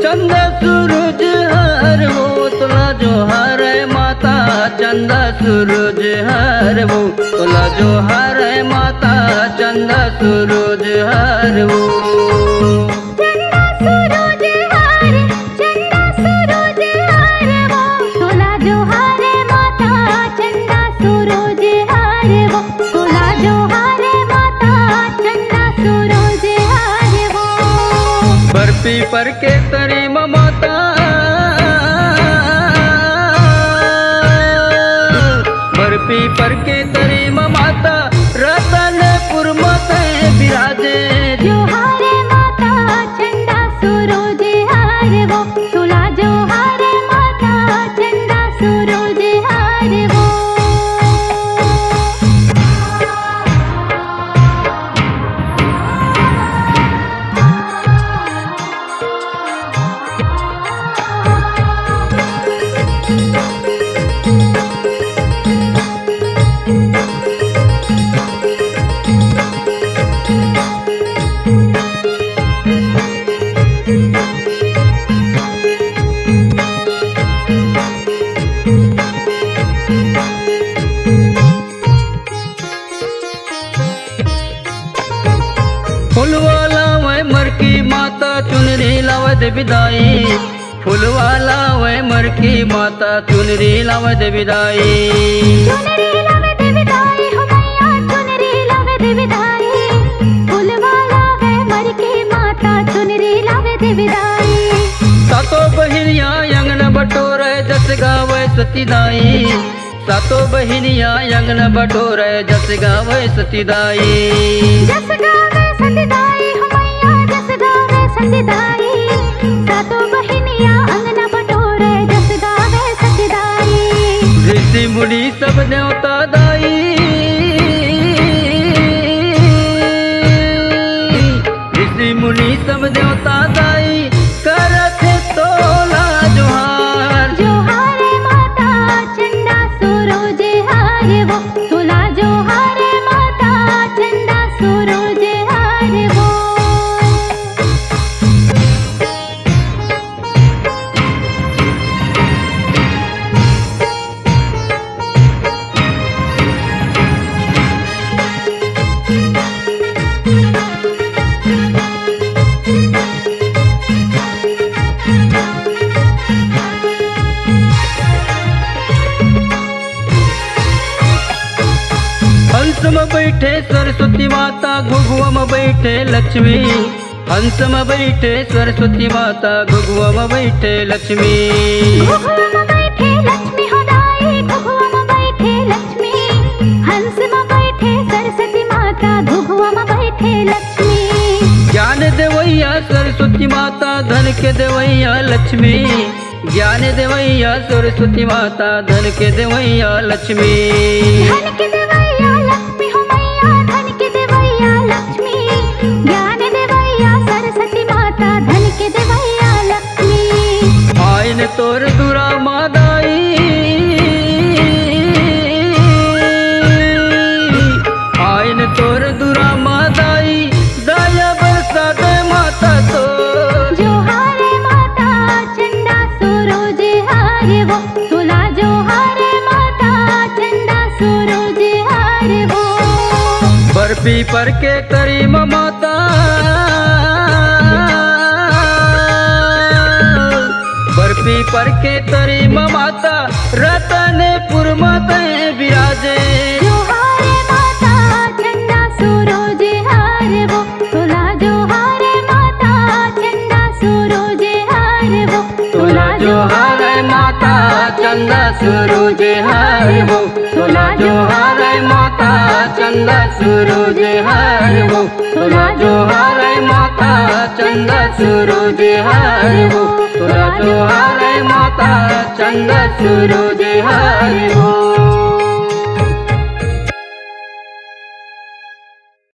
चंदा सूरज हर वो तोला जोहार है माता। चंदा सूरज हर वो तोला जोहार है माता। चंदा सूरज हर वो चंदा सूरज हर, चंदा सूरज हर वो तोला जोहार है माता। चंदा सूरज हर वो तोला जोहार है माता। चंदा सूरज हर वो बर्फी पर के तरी ममता। बर्फी पर के तरी ममता रतनपुर मत विराजे। जोहार है माता चंदा सूरज हर वो तोला जोहार है माता। चंदा सूरज हर वो फुलवाला वै मर की माता चुनरी लावत विदाई। फुलवाला वै मर की माता चुनरी लावत विदाई। चुनरी लावत विदाई हो मैया चुनरी लावत विदाई। फुलवाला वे मर के माता चुनरी लावत विदाई। सातो बहिनिया अंगन बटोरे जस गावे सतीदाई। सातो बहिनिया अंगन बटोरे जस गावे सतीदाई। जस गावे सतीदाई हो मैया जस गावे सतीदाई। सातो बहिनिया अंगना बटोरे जस गावे सतीदाई। ऋषि मुनि सब देवता दाई। ऋषि मुनि सब देवता दाई करत तोला जोहार। जोहार है माता चंदा सूरज हर वो तोला जोहार है माता। चंदा सूरज हर वो हंस में बैठे सरस्वती माता घुघुआ में बैठे लक्ष्मी। हंस में बैठे सरस्वती माता घुघुआ में बैठे लक्ष्मी। घुघुआ में बैठे लक्ष्मी हो दाई। घुघुआ में बैठे लक्ष्मी। हंस में बैठे सरस्वती माता घुघुआ में बैठे लक्ष्मी। ज्ञान देवैया सरस्वती माता धन के देवैया लक्ष्मी। ज्ञान देवैया सरस्वती माता धन के देवैया लक्ष्मी। धन के देवैया लक्ष्मी हो मैया धन के देवैया लक्ष्मी। ज्ञान देवैया सरस्वती माता धन के देवैया लक्ष्मी। आइन तोर दुरा मादाई। आइन तोर दुरा मादाई दया बरसा दे माता तो। जोहार है माता चंदा सूरज हर वो तोला जोहार है माता। चंदा सूरज हर वो बर्फी पर के तरी ममता। बर्फी पर के तरी ममता रतनपुर मत विराजे। जोहार है माता चंदा सूरज हर वो तोला जोहार है माता। चंदा सूरज हर वो तोला जोहार है माता चंदा सूरज हर वो। तोला जोहार है माता चंदा सूरज हर वो। तोला जोहार है माता चंदा सूरज हर वो। तोला जोहार है माता चंदा सूरज हर